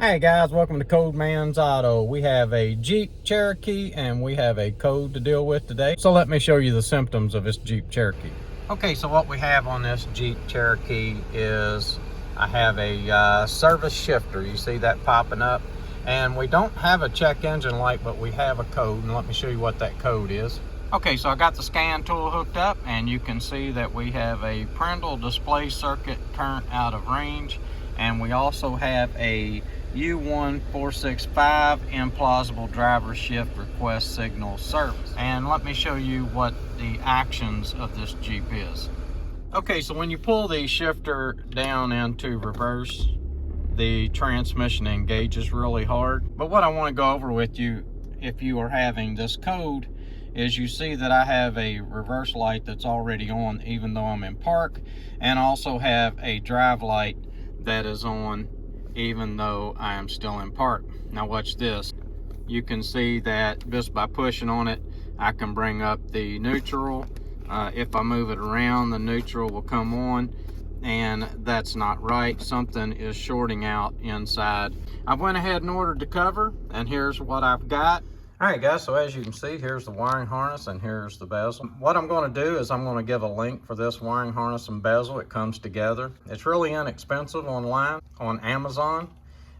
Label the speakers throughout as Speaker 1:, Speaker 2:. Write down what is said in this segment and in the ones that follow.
Speaker 1: Hey guys, welcome to Code Man's Auto. We have a Jeep Cherokee and we have a code to deal with today. So let me show you the symptoms of this Jeep Cherokee. Okay, so what we have on this Jeep Cherokee is I have a service shifter. You see that popping up? And we don't have a check engine light, but we have a code, and let me show you what that code is. Okay, so I got the scan tool hooked up, and you can see that we have a Prindle display circuit current out of range, and we also have a U1465 implausible driver shift request signal service. And let me show you what the actions of this Jeep is. Okay, so when you pull the shifter down into reverse, the transmission engages really hard. But what I want to go over with you, if you are having this code, is you see that I have a reverse light that's already on even though I'm in park, and also have a drive light that is on even though I am still in park. Now watch this. You can see that just by pushing on it, I can bring up the neutral. If I move it around, the neutral will come on, and that's not right. Something is shorting out inside. I went ahead and ordered the cover, and here's what I've got. All right guys, so as you can see, here's the wiring harness and here's the bezel. What I'm going to do is I'm going to give a link for this wiring harness and bezel. It comes together. It's really inexpensive online on Amazon,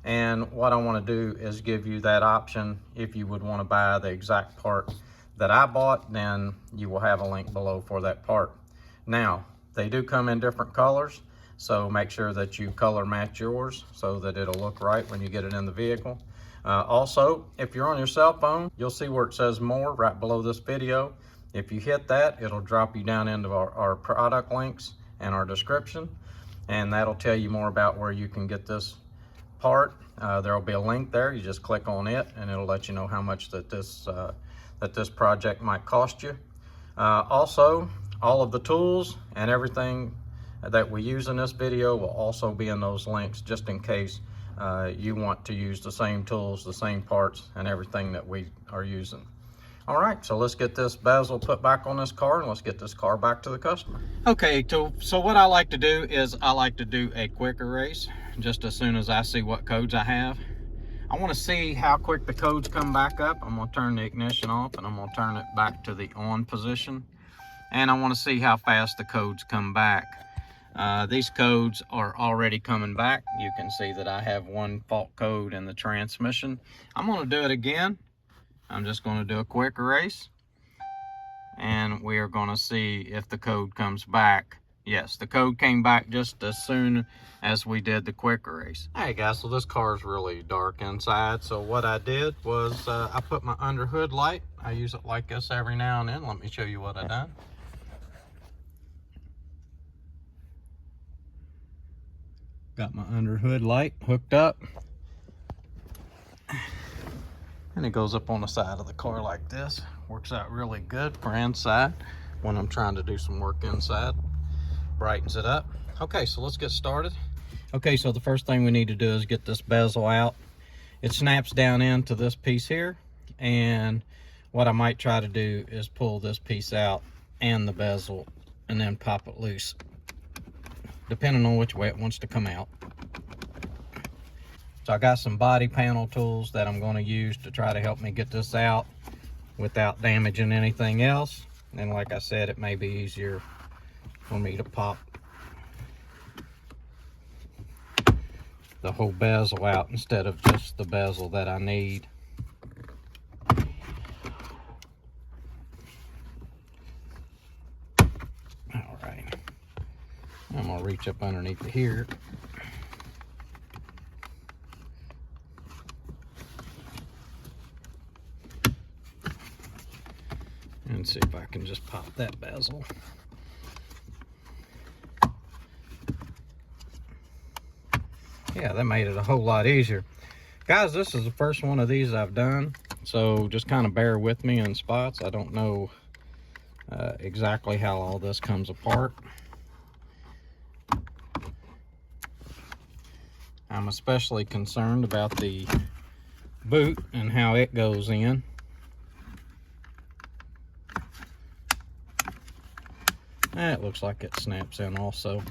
Speaker 1: and what I want to do is give you that option. If you would want to buy the exact part that I bought, then you will have a link below for that part. Now, they do come in different colors, so make sure that you color match yours so that it'll look right when you get it in the vehicle. Also, if you're on your cell phone, you'll see where it says more right below this video. If you hit that, it'll drop you down into our product links and our description, and that'll tell you more about where you can get this part. There'll be a link there. You just click on it and it'll let you know how much that this project might cost you. Also, all of the tools and everything that we use in this video will also be in those links, just in case you want to use the same tools, the same parts, and everything that we are using. All right, so let's get this bezel put back on this car and let's get this car back to the customer. Okay, so what I like to do is I like to do a quick erase just as soon as I see what codes I have. I want to see how quick the codes come back up. I'm going to turn the ignition off and I'm going to turn it back to the on position. And I want to see how fast the codes come back. These codes are already coming back. You can see that I have one fault code in the transmission. I'm going to do it again. I'm just going to do a quick erase, and we are going to see if the code comes back. Yes, the code came back just as soon as we did the quick erase. Hey guys, so this car is really dark inside, so what I did was I put my under hood light. I use it like this every now and then. Let me show you what I done. Got my under hood light hooked up, and it goes up on the side of the car like this. Works out really good for inside when I'm trying to do some work inside. Brightens it up. Okay, so let's get started. Okay, so the first thing we need to do is get this bezel out. It snaps down into this piece here, and what I might try to do is pull this piece out and the bezel and then pop it loose, depending on which way it wants to come out. So I got some body panel tools that I'm going to use to try to help me get this out without damaging anything else. And like I said, it may be easier for me to pop the whole bezel out instead of just the bezel that I need. All right, I'm gonna reach up underneath here. And see if I can just pop that bezel. Yeah, that made it a whole lot easier. Guys, this is the first one of these I've done, so just kind of bear with me in spots. I don't know exactly how all this comes apart. I'm especially concerned about the boot and how it goes in. It looks like it snaps in also.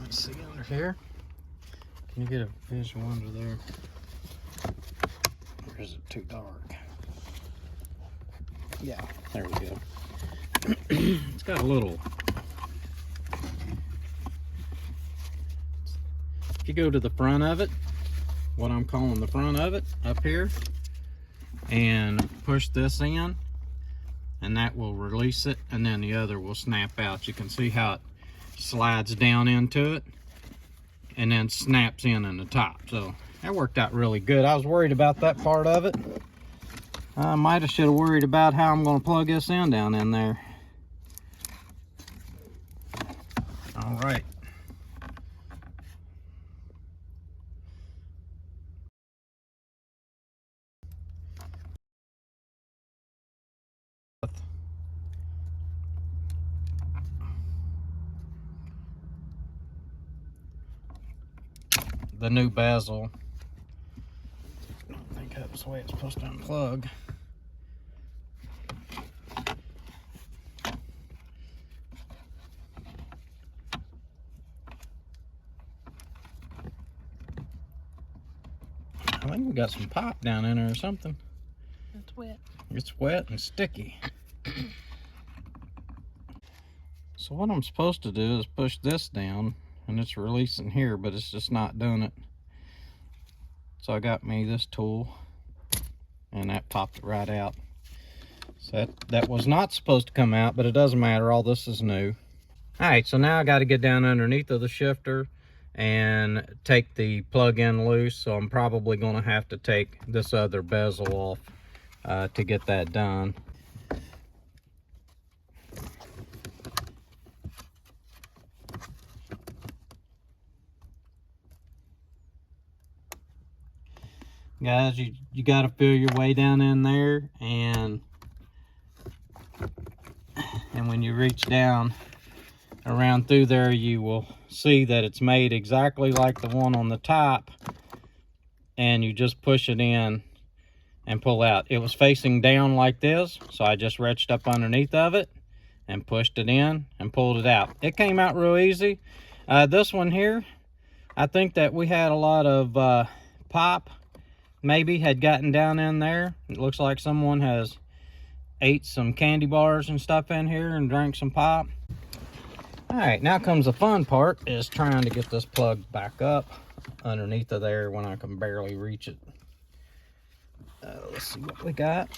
Speaker 1: Let's see under here. Can you get a visual under there? Or is it too dark? Yeah, there we go. It's got a little. If you go to the front of it, what I'm calling the front of it, up here, and push this in, and that will release it, and then the other will snap out. You can see how it slides down into it and then snaps in the top. So that worked out really good. I was worried about that part of it. I might have should have worried about how I'm going to plug this in down in there. All right. The new bezel. I don't think that's the way it's supposed to unplug. I think we got some pop down in there or something.
Speaker 2: It's wet.
Speaker 1: It's wet and sticky. So what I'm supposed to do is push this down, and it's releasing here, but it's just not doing it. So I got me this tool, and that popped it right out. So that was not supposed to come out, but it doesn't matter. All this is new. All right, so now I got to get down underneath of the shifter and take the plug-in loose. So I'm probably going to have to take this other bezel off to get that done. Guys, you got to feel your way down in there, and when you reach down around through there, you will see that it's made exactly like the one on the top, and you just push it in and pull out. It was facing down like this, so I just reached up underneath of it and pushed it in and pulled it out. It came out real easy. This one here, I think that we had a lot of pop maybe had gotten down in there. It looks like someone has ate some candy bars and stuff in here and drank some pop. All right, now comes the fun part, is trying to get this plug back up underneath of there when I can barely reach it. Let's see what we got.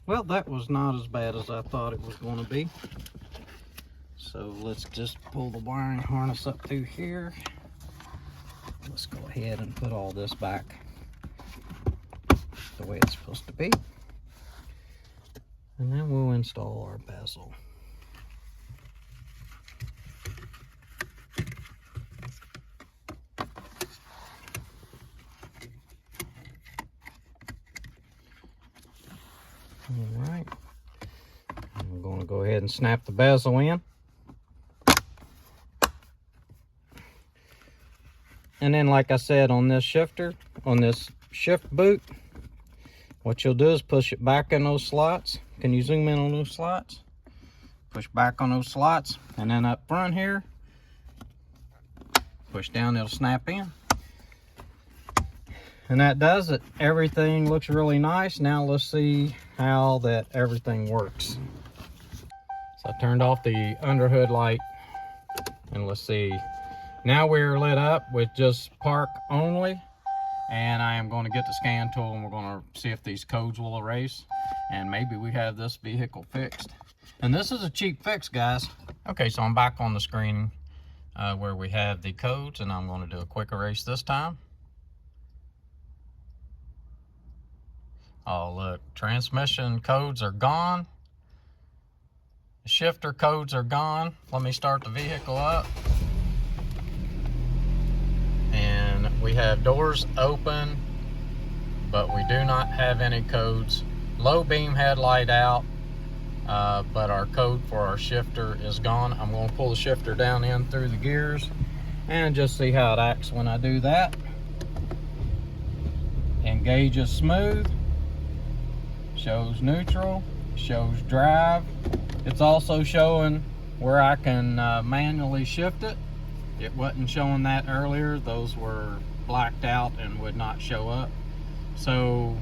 Speaker 1: Well, that was not as bad as I thought it was going to be. So let's just pull the wiring harness up through here. Let's go ahead and put all this back the way it's supposed to be. And then we'll install our bezel. All right, I'm going to go ahead and snap the bezel in. And then, like I said, on this shifter, on this shift boot, what you'll do is push it back in those slots. Can you zoom in on those slots? Push back on those slots, and then up front here, push down, it'll snap in. And that does it. Everything looks really nice. Now let's see how that everything works. So I turned off the underhood light, and let's see. Now we're lit up with just park only, and I am going to get the scan tool, and we're going to see if these codes will erase, and maybe we have this vehicle fixed. And this is a cheap fix, guys. Okay, so I'm back on the screen where we have the codes, and I'm going to do a quick erase this time. Oh, look, transmission codes are gone. The shifter codes are gone. Let me start the vehicle up. And we have doors open, but we do not have any codes. Low beam headlight out, but our code for our shifter is gone. I'm going to pull the shifter down in through the gears and just see how it acts when I do that. Engage is smooth, shows neutral, shows drive. It's also showing where I can manually shift it. It wasn't showing that earlier. Those were blacked out and would not show up. So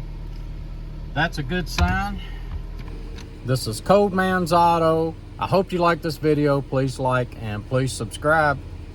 Speaker 1: that's a good sign. This is Codeman's Auto. I hope you like this video. Please like and please subscribe.